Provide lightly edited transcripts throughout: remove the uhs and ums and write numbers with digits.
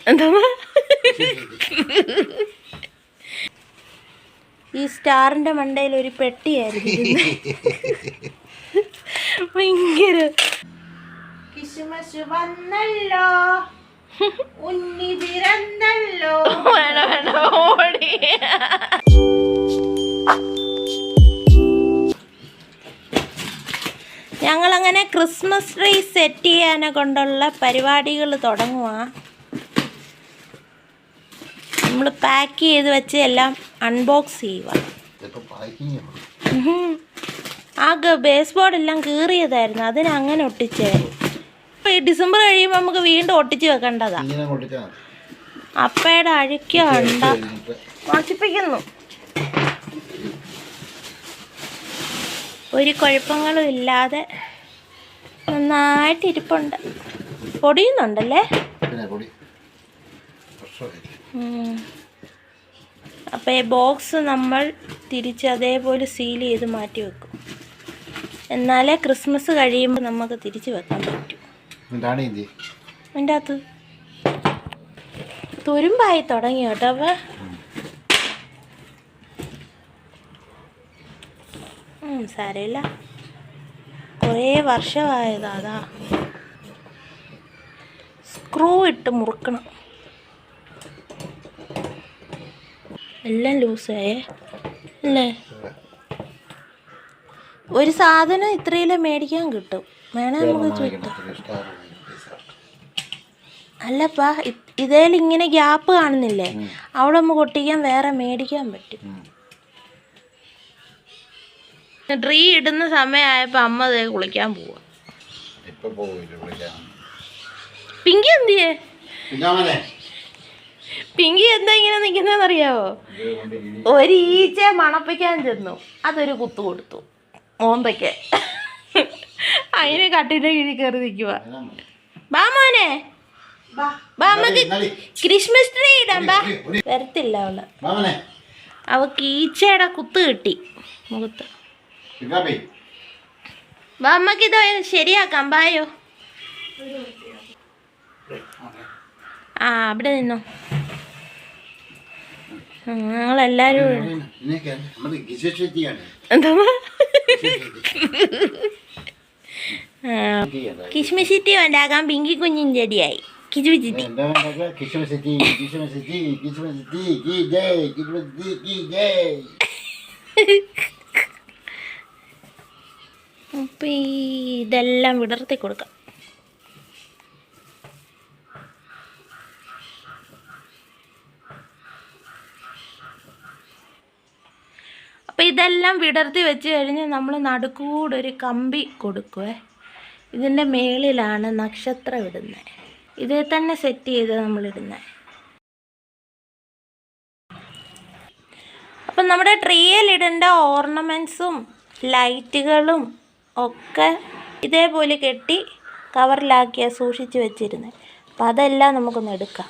എന്താ ഈ സ്റ്റാറിന്റെ മണ്ടയിൽ ഒരു പെട്ടിയായിരുന്നു. ഭയങ്കര ക്രിസ്മസ് വന്നല്ലോ, ഉണ്ണി പിറന്നല്ലോ. ഓടി ഞങ്ങളങ്ങനെ ക്രിസ്മസ് ട്രീ സെറ്റ് ചെയ്യാനെ കൊണ്ടുള്ള പരിപാടികൾ തുടങ്ങുക. നമ്മൾ പാക്ക് ചെയ്ത് വെച്ച് എല്ലാം അൺബോക്സ് ചെയ്യുക. ആ ബേസ് ബോർഡെല്ലാം കീറിയതായിരുന്നു, അതിനങ്ങനെ ഒട്ടിച്ചേ. ഈ ഡിസംബർ കഴിയുമ്പോൾ നമുക്ക് വീണ്ടും ഒട്ടിച്ച് വെക്കേണ്ടതാ. അപ്പയുടെ അഴുക്കുണ്ട മോഷിപ്പിക്കുന്നു. ഒരു കുഴപ്പങ്ങളും ഇല്ലാതെ നന്നായിട്ട് ഇരിപ്പുണ്ട്. പൊടിയുന്നുണ്ടല്ലേ. അപ്പോൾ ഈ ബോക്സ് നമ്മൾ തിരിച്ച് അതേപോലെ സീൽ ചെയ്ത് മാറ്റി വെക്കും. എന്നാലേ ക്രിസ്മസ് കഴിയുമ്പോൾ നമുക്ക് തിരിച്ച് വെക്കാൻ പറ്റും. അതിൻ്റെ അകത്ത് തുരുമ്പായി തുടങ്ങി കേട്ടോ. അപ്പോൾ സാരമില്ല, കുറേ വർഷമായതാ. അതാ സ്ക്രൂ ഇട്ട് മുറുക്കണം. എല്ലാം ലൂസായേ അല്ലേ. ഒരു സാധനം ഇത്രയിലെ മേടിക്കാൻ കിട്ടും, വേണേ നമുക്ക് ചുറ്റും. അല്ലപ്പാ, ഇതേലിങ്ങനെ ഗ്യാപ്പ് കാണുന്നില്ലേ, അവിടെ നമുക്ക് ഒട്ടിക്കാൻ വേറെ മേടിക്കാൻ പറ്റും. ട്രീ ഇടുന്ന സമയമായപ്പോൾ അമ്മ ദേ കുളിക്കാൻ പോവാ. പിങ്കി എന്തിയേ? പിങ്കി എന്താ ഇങ്ങനെ നിൽക്കുന്നതെന്നറിയാവോ? ഒരു ഈച്ചയെ മണപ്പിക്കാൻ ചെന്നു, അതൊരു കുത്തു കൊടുത്തു മോന്തയ്ക്ക്. അതിനെ കട്ടിൻ്റെ കിഴി കയറി നിൽക്കുക. ബാ മോനെ, ബാ നമുക്ക് ക്രിസ്മസ് ട്രീ ഇടാം. ബാ. വരത്തില്ല അവള്, അവക്ക് ഈച്ചയുടെ കുത്ത് കിട്ടി മുഖത്ത്. ബാ അമ്മക്ക് ഇത് ശരിയാക്കാം. ബായോ. ആ അവിടെ നിന്നോ. ഞങ്ങളെല്ലാരും എന്താ കിസ്മിസിറ്റി ഉണ്ടാക്കാൻ പിങ്കി കുഞ്ഞിൻ ചെടിയായി. കിസ്മിസിറ്റി അപ്പം ഇതെല്ലാം വിടർത്തി കൊടുക്കാം. അപ്പം ഇതെല്ലാം വിടർത്തി വെച്ച് കഴിഞ്ഞ് നമ്മൾ നടുക്കൂടെ ഒരു കമ്പി കൊടുക്കുവേ. ഇതിൻ്റെ മേളിലാണ് നക്ഷത്രം ഇടുന്നത്. ഇതിൽ തന്നെ സെറ്റ് ചെയ്ത് നമ്മളിടുന്നത്. അപ്പം നമ്മുടെ ട്രീയിലിടേണ്ട ഓർണമെൻറ്റ്സും ലൈറ്റുകളും ഒക്കെ ഇതേപോലെ കെട്ടി കവറിലാക്കിയാൽ സൂക്ഷിച്ച് വെച്ചിരുന്നത്. അപ്പം അതെല്ലാം നമുക്കൊന്ന് എടുക്കാം.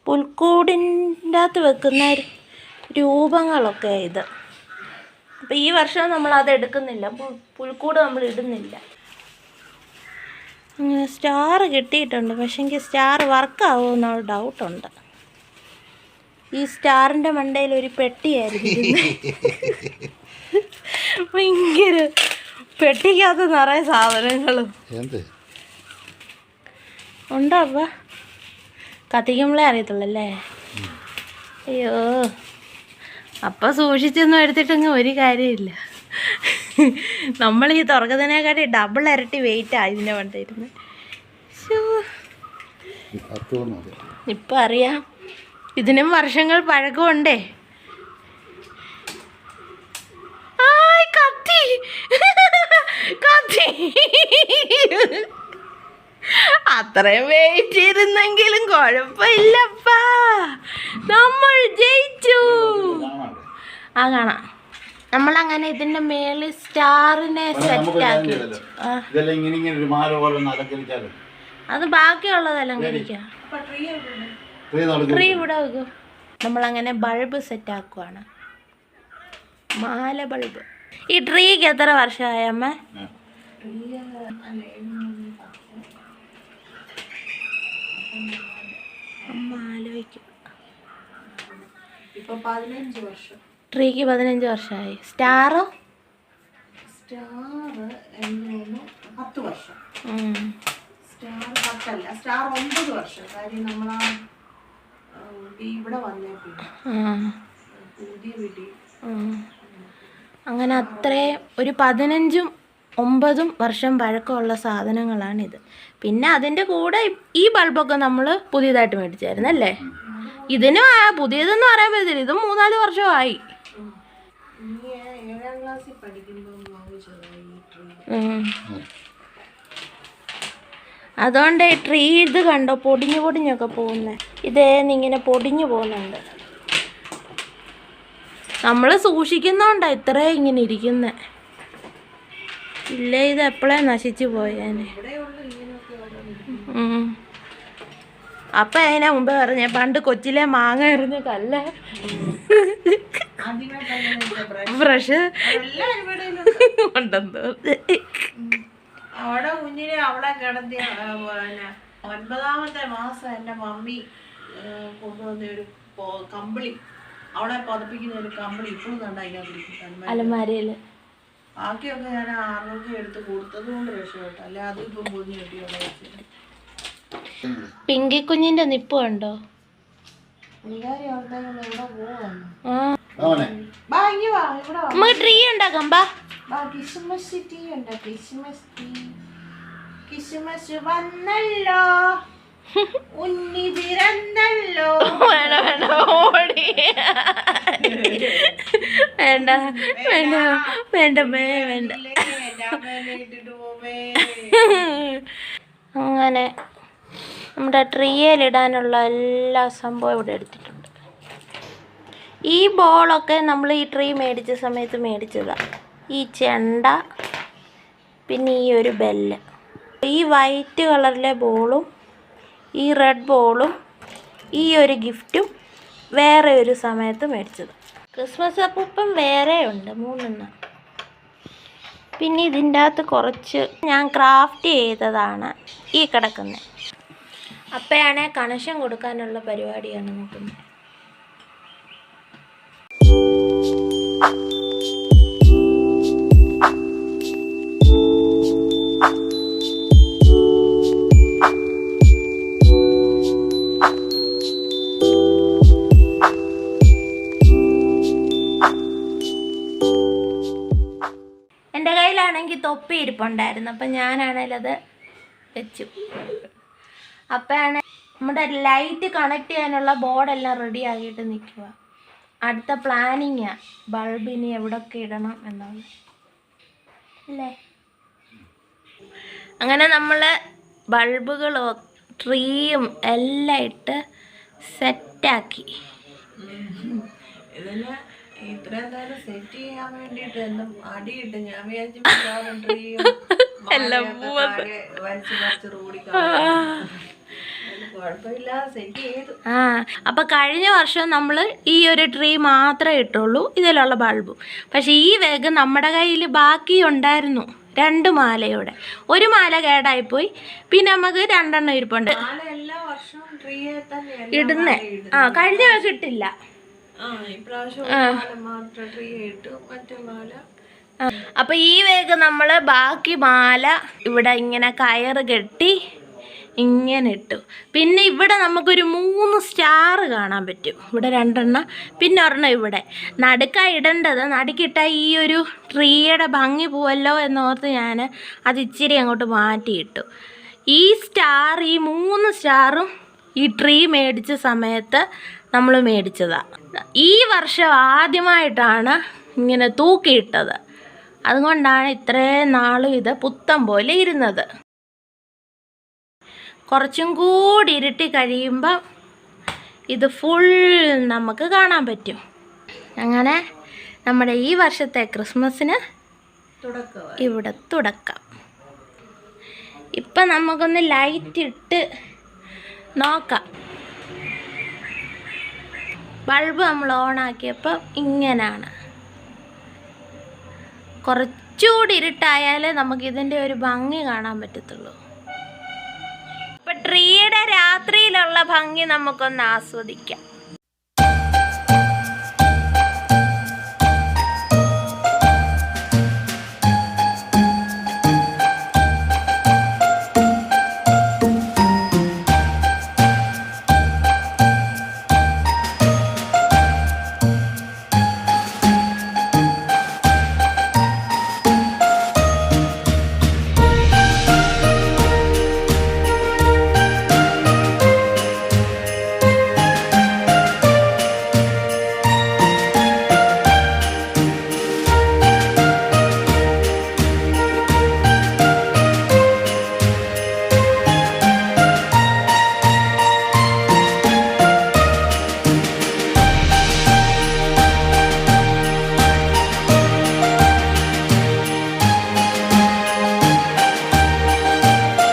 പുൽക്കൂടിൻ്റെ അകത്ത് വെക്കുന്ന രൂപങ്ങളൊക്കെ ഇത്. അപ്പം ഈ വർഷം നമ്മളത് എടുക്കുന്നില്ല, പുൽക്കൂട് നമ്മൾ ഇടുന്നില്ല. അങ്ങനെ സ്റ്റാർ കിട്ടിയിട്ടുണ്ട്, പക്ഷേ എനിക്ക് സ്റ്റാർ വർക്കാവുമോ എന്നുള്ള ഡൗട്ടുണ്ട്. ഈ സ്റ്റാറിൻ്റെ മണ്ടയിൽ ഒരു പെട്ടിയായിരുന്നു. ഭയങ്കര പെട്ടിക്കകത്ത് നിറയെ സാധനങ്ങളും ഉണ്ടോ. അപ്പ കത്തിക്കുമ്പോളേ അറിയത്തുള്ളല്ലേ. അയ്യോ, അപ്പം സൂക്ഷിച്ചൊന്നും എടുത്തിട്ടങ്ങ് ഒരു കാര്യമില്ല. നമ്മൾ ഈ തുറക്കുന്നതിനെക്കാട്ടി ഡബിൾ ഇരട്ടി വെയിറ്റാണ് ഇതിനെ വേണ്ടിയിരുന്നത്. ഇപ്പം അറിയാം, ഇതിനും വർഷങ്ങൾ പഴക്കമുണ്ടേ. കത്തി കത്തി അത്രയും വെയിറ്റ് ചെയ്തിരുന്നെങ്കിലും കുഴപ്പമില്ലപ്പാ, നമ്മൾ ജയിച്ചു. ആ കാണാം. നമ്മളങ്ങനെ ഇതിന്റെ മേളിൽ സ്റ്റാറിനെ സെറ്റാക്കി വെച്ചു. അത് ബാക്കിയുള്ളതെല്ലാം കഴിക്കാം. ട്രീ ഇവിടെ വെക്കും. നമ്മളങ്ങനെ ബൾബ് സെറ്റാക്കുവാണ്, മാല ബൾബ്. ഈ ട്രീക്ക് എത്ര വർഷമായ അമ്മ? അമ്മ ആലോചിക്കും. ഇപ്പൊ 15 വർഷം. ട്രീക്ക് 15 വർഷമായി. സ്റ്റാറോ? സ്റ്റാർ 10 വർഷം. സ്റ്റാർ 10 അല്ല, സ്റ്റാർ 9 വർഷം. കാര്യം നമ്മളാ ഇവിടെ വന്നേ പുതിയ വീട്ടിൽ. അങ്ങനെ അത്രയും ഒരു 15ഉം 9ഉം വർഷം പഴക്കമുള്ള സാധനങ്ങളാണിത്. പിന്നെ അതിൻ്റെ കൂടെ ഈ ബൾബൊക്കെ നമ്മൾ പുതിയതായിട്ട് മേടിച്ചായിരുന്നു അല്ലേ? ഇതിന് പുതിയതെന്ന് പറയാൻ പറ്റത്തില്ല, ഇത് 3-4 വർഷമായി. 7ാം ക്ലാസ്സിൽ പഠിക്കുമ്പോൾ അതുകൊണ്ട് ട്രീ ഇത് കണ്ടോ പൊടിഞ്ഞൊക്കെ പോകുന്നത്. ഇതേന്നിങ്ങനെ പൊടിഞ്ഞു പോകുന്നുണ്ട്. നമ്മൾ സൂക്ഷിക്കുന്നോണ്ടാ ഇത്രയും ഇങ്ങനെ ഇരിക്കുന്നത്. ഇല്ലേ ഇത് എപ്പോഴേ നശിച്ചു പോയേനെ. അപ്പം അതിനെ മുമ്പ് പറഞ്ഞ പണ്ട് കൊച്ചിലെ മാങ്ങ എറിഞ്ഞ കല്ല ഫ്രഷ് ഉണ്ടെന്ന് അവിടെ കുഞ്ഞിനെ അവളെ കിടത്തിയ 9ാമത്തെ മാസം എൻ്റെ മമ്മി കൊണ്ടുവന്ന ഒരു കമ്പിളി, അവളെ പതപ്പിക്കുന്ന ഒരു കമ്പിളി ഇപ്പോഴും കണ്ട അതിനകത്ത് അലമാരയില്. ബാക്കിയൊക്കെ ഞാൻ ആരോഗ്യം എടുത്ത് കൊടുത്തത് കൊണ്ട് രക്ഷപ്പെട്ടു. അല്ലെ അതും ഇപ്പം പൊഞ്ഞു കിട്ടിയുള്ള. പിങ്കി കുഞ്ഞിന്റെ നിപ്പ് കണ്ടോ? നമുക്ക് ട്രീ ഉണ്ടാക്കാം. ക്രിസ്മസ് വന്നല്ലോ, ഉണ്ണി പിറന്നല്ലോ. ഓടി വേണ്ട വേണ്ട വേണ്ട വേണ്ട. അങ്ങനെ നമ്മുടെ ട്രീയിലിടാനുള്ള എല്ലാ സംഭവം ഇവിടെ എടുത്തിട്ടുണ്ട്. ഈ ബോളൊക്കെ നമ്മൾ ഈ ട്രീ മേടിച്ച സമയത്ത് മേടിച്ചതാണ്. ഈ ചെണ്ട, പിന്നെ ഈ ഒരു ബെല്ല്, ഈ വൈറ്റ് കളറിലെ ബോളും ഈ റെഡ് ബോളും ഈ ഒരു ഗിഫ്റ്റും വേറെ ഒരു സമയത്ത് മേടിച്ചത്. ക്രിസ്മസ് അപ്പൂപ്പൻ വേറെ ഉണ്ട് 3. പിന്നെ ഇതിൻ്റെ അകത്ത് കുറച്ച് ഞാൻ ക്രാഫ്റ്റ് ചെയ്തതാണ് ഈ കിടക്കുന്നത്. അപ്പോഴാണെ കണക്ഷൻ കൊടുക്കാനുള്ള പരിപാടിയാണ് നോക്കുന്നത്. എൻ്റെ കയ്യിലാണെങ്കിൽ തൊപ്പി ഇരിപ്പുണ്ടായിരുന്നു, അപ്പം ഞാനാണെങ്കിൽ അത് വെച്ചു. അപ്പോഴാണ് നമ്മുടെ ലൈറ്റ് കണക്ട് ചെയ്യാനുള്ള ബോർഡെല്ലാം റെഡി ആക്കിയിട്ട് നിൽക്കുക. അടുത്ത പ്ലാനിങ്ങാണ് ബൾബിന് എവിടെയൊക്കെ ഇടണം എന്നാണ് അല്ലേ. അങ്ങനെ നമ്മൾ ബൾബുകളും ട്രീയും എല്ലാം ഇട്ട് സെറ്റാക്കി. ഇത്രയും നേരം സെറ്റ് ചെയ്യാൻ വേണ്ടിട്ട് എന്തും അടിയിട്ട് ഞാൻ വിചാരിച്ചു അപ്പൊ കഴിഞ്ഞ വർഷം നമ്മൾ ഈ ഒരു ട്രീ മാത്രമേ ഇട്ടുള്ളൂ ഇതിലുള്ള ബൾബ്. പക്ഷെ ഈ വേഗം നമ്മുടെ കയ്യിൽ ബാക്കി ഉണ്ടായിരുന്നു 2 മാലയോടെ. ഒരു മാല കേടായിപ്പോയി, പിന്നെ നമുക്ക് 2 ഇരിപ്പുണ്ട് ഇടുന്നേ. കഴിഞ്ഞ വർഷം ഇട്ടില്ല. അപ്പൊ ഈ വേഗം നമ്മൾ ബാക്കി മാല ഇവിടെ ഇങ്ങനെ കയറ് കെട്ടി ഇങ്ങനെ ഇട്ടു. പിന്നെ ഇവിടെ നമുക്കൊരു 3 സ്റ്റാർ കാണാൻ പറ്റും. ഇവിടെ 2, പിന്നെ 1 ഇവിടെ നടുക്കായി ഇടേണ്ടത്. നടുക്കിട്ട ഈ ഒരു ട്രീയുടെ ഭംഗി പോവല്ലോ എന്നോർത്ത് ഞാൻ അത് ഇച്ചിരി അങ്ങോട്ട് മാറ്റിയിട്ടു. ഈ സ്റ്റാർ, ഈ 3 സ്റ്റാറും ഈ ട്രീ മേടിച്ച സമയത്ത് നമ്മൾ മേടിച്ചതാണ്. ഈ വർഷം ആദ്യമായിട്ടാണ് ഇങ്ങനെ തൂക്കിയിട്ടത്. അതുകൊണ്ടാണ് ഇത്രയും നാളും ഇത് പുത്തം പോലെ ഇരുന്നത്. കുറച്ചും കൂടി ഇരുട്ടി കഴിയുമ്പോൾ ഇത് ഫുൾ നമുക്ക് കാണാൻ പറ്റും. അങ്ങനെ നമ്മുടെ ഈ വർഷത്തെ ക്രിസ്മസിന് ഇവിടെ തുടക്കം. ഇപ്പം നമുക്കൊന്ന് ലൈറ്റ് ഇട്ട് നോക്കാം. ബൾബ് നമ്മൾ ഓണാക്കിയപ്പോൾ ഇങ്ങനെയാണ്. കുറച്ചുകൂടി ഇരുട്ടായാലേ നമുക്കിതിൻ്റെ ഒരു ഭംഗി കാണാൻ പറ്റത്തുള്ളൂ. ഇപ്പം ട്രീയുടെ രാത്രി ഭംഗി നമുക്കൊന്ന് ആസ്വദിക്കാം.